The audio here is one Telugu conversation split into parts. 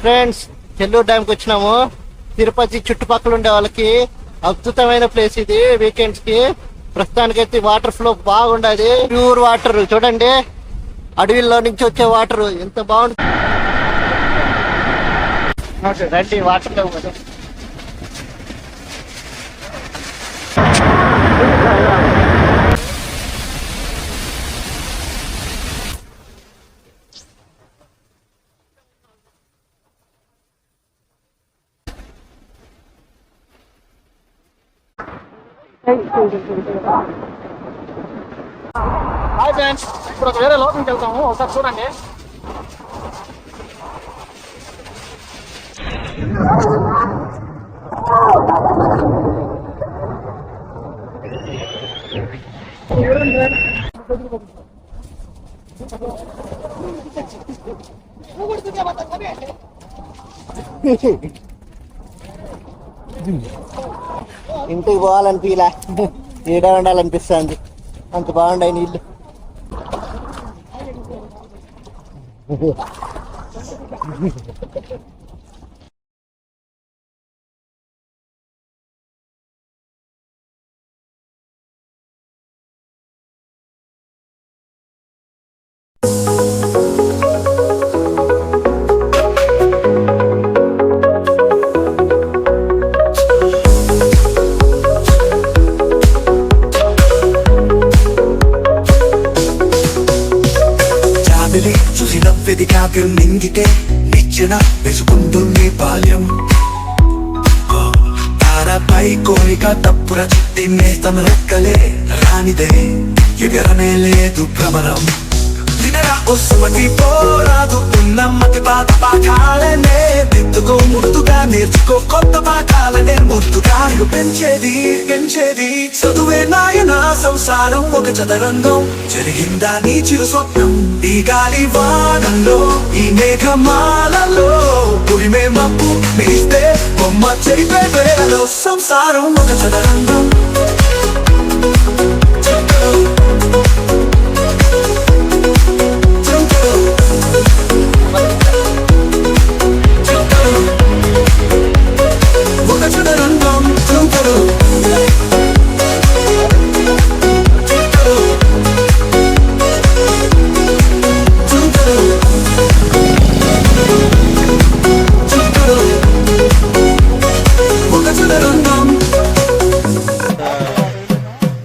ఫ్రెండ్స్, చెల్లూరు డ్యామ్ కి వచ్చినాము. తిరుపతి చుట్టుపక్కల ఉండే వాళ్ళకి అద్భుతమైన ప్లేస్ ఇది. వీకెండ్స్ కి ప్రస్తుతానికైతే వాటర్ ఫ్లో బాగుండదు. ప్యూర్ వాటర్ చూడండి, అడవిలో నుంచి వచ్చే వాటర్ ఎంత బాగుంటుంది. రండి, వాటర్ లో హాయ్ ఫ్రెండ్స్, ఇప్పుడు ఒక వేరే లోకంకి వెళ్తాము. ఒకసారి చూడండి. ఇంటికి పోవాలనిపించలే, ఈడ ఉండాలనిపిస్తుంది. అంత బాగుండాయి నీళ్ళు. చూసి నవ్వెది కావ్యం నింగితే నిచ్చెన వేసుకుంటుంది బాల్యం. తారపై కోరిక తప్పుర చుట్టి నేస్తం రెక్కలే రానిదే, ఎగరనే లేదు భ్రమరం. తినరా ఒసుమతి పోరాదు ఉన్నమ్మకి పాత పాఠాలనే దిద్దుకో, ముద్దుగా నేర్చుకో కొత్త పాఠాలనే. ముద్దుగా పెంచేది చదువే నాయన సంసారం ఒక చదరంగం. జరిగిందా నీ చిరు స్వప్నం ఈ గాలి వానంలో, ఈ మేఘమాలలో పురిమే మప్పు మిస్తే బొమ్మ చెరిపే వేళలో. సంసారం ఒక చదరంగం.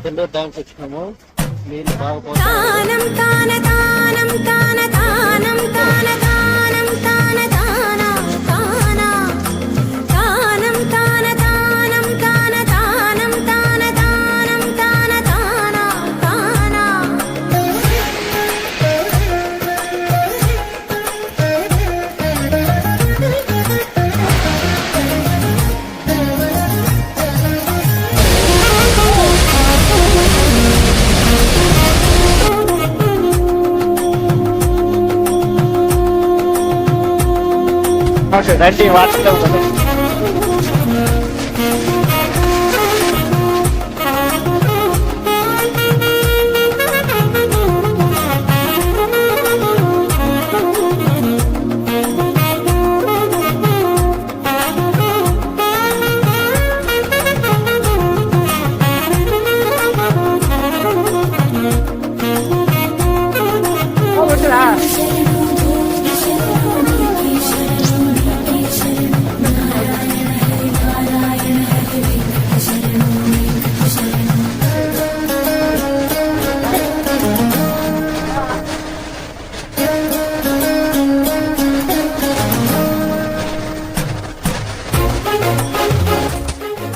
చెల్లూరు డ్యామ్ కి వచ్చినాము. నీళ్ళు బాగా రండి, వాటర్ లో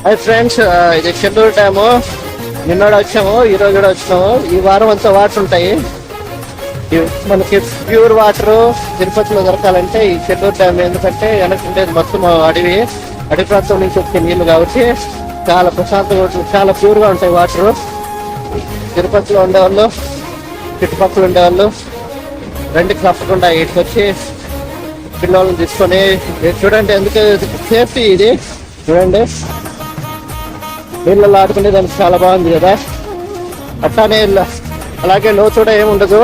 హాయ్ ఫ్రెండ్స్, ఇది చెల్లూరు డ్యాము. నిన్నోడు వచ్చాము, ఈ రోజు కూడా వచ్చినాము. ఈ వారం అంతా వాటర్ ఉంటాయి. మనకి ప్యూర్ వాటర్ తిరుపతిలో దొరకాలంటే ఈ చెల్లూరు డ్యామ్, ఎందుకంటే వెనక్కి ఉండేది మొత్తం అడవి ప్రాంతం నుంచి వచ్చే నీళ్లు కాబట్టి చాలా ప్రశాంతంగా ఉంటుంది, చాలా ప్యూర్గా ఉంటాయి వాటర్. తిరుపతిలో ఉండేవాళ్ళు, చుట్టుపక్కల ఉండేవాళ్ళు రెండు తప్పకుండా ఇటుకు వచ్చి పిల్లల్ని తీసుకొని చూడండి. ఎందుకు సేఫ్టీ ఇది చూడండి. నీళ్ళలో ఆడుకునే దానికి చాలా బాగుంది కదా. అట్లానే అలాగే లోతు కూడా ఏముండదు,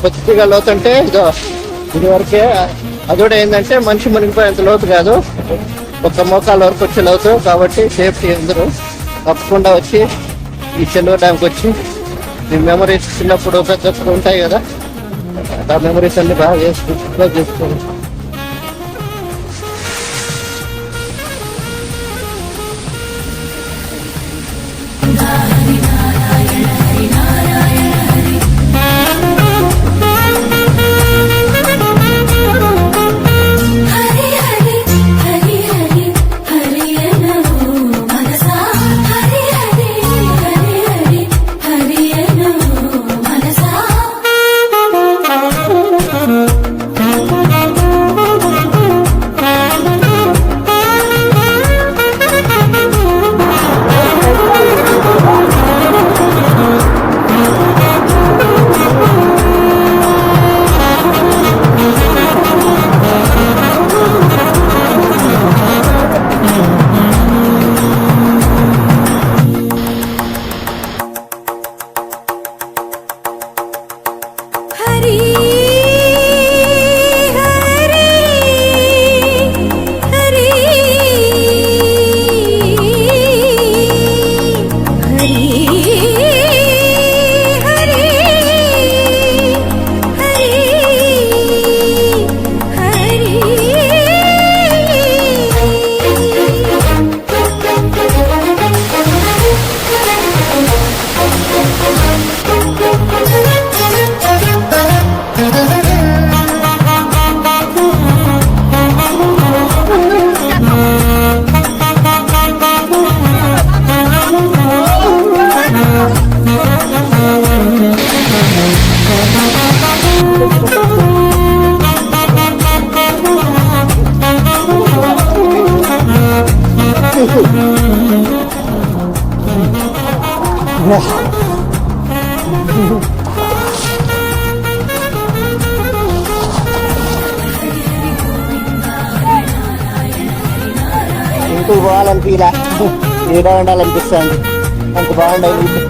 కొద్దిగా లోతు అంటే ఇదో ఇది వరకే అది కూడా ఏంటంటే మనిషి మునిగిపోయేంత లోతు కాదు, ఒక మోకాల వరకు వచ్చే లోతు. కాబట్టి సేఫ్టీ అందరూ తప్పకుండా వచ్చి ఈ చెన్నూరు డ్యామ్కి వచ్చి ఈ మెమరీస్ చిన్నప్పుడు పెద్దప్పుడు ఉంటాయి కదా, ఆ మెమరీస్ అన్ని బాగా చేసుకోండి. ఇంటికి పోవాలనిపించలే, ఏడా ఉండాలనిపిస్తుంది, అంత బాగుండదు.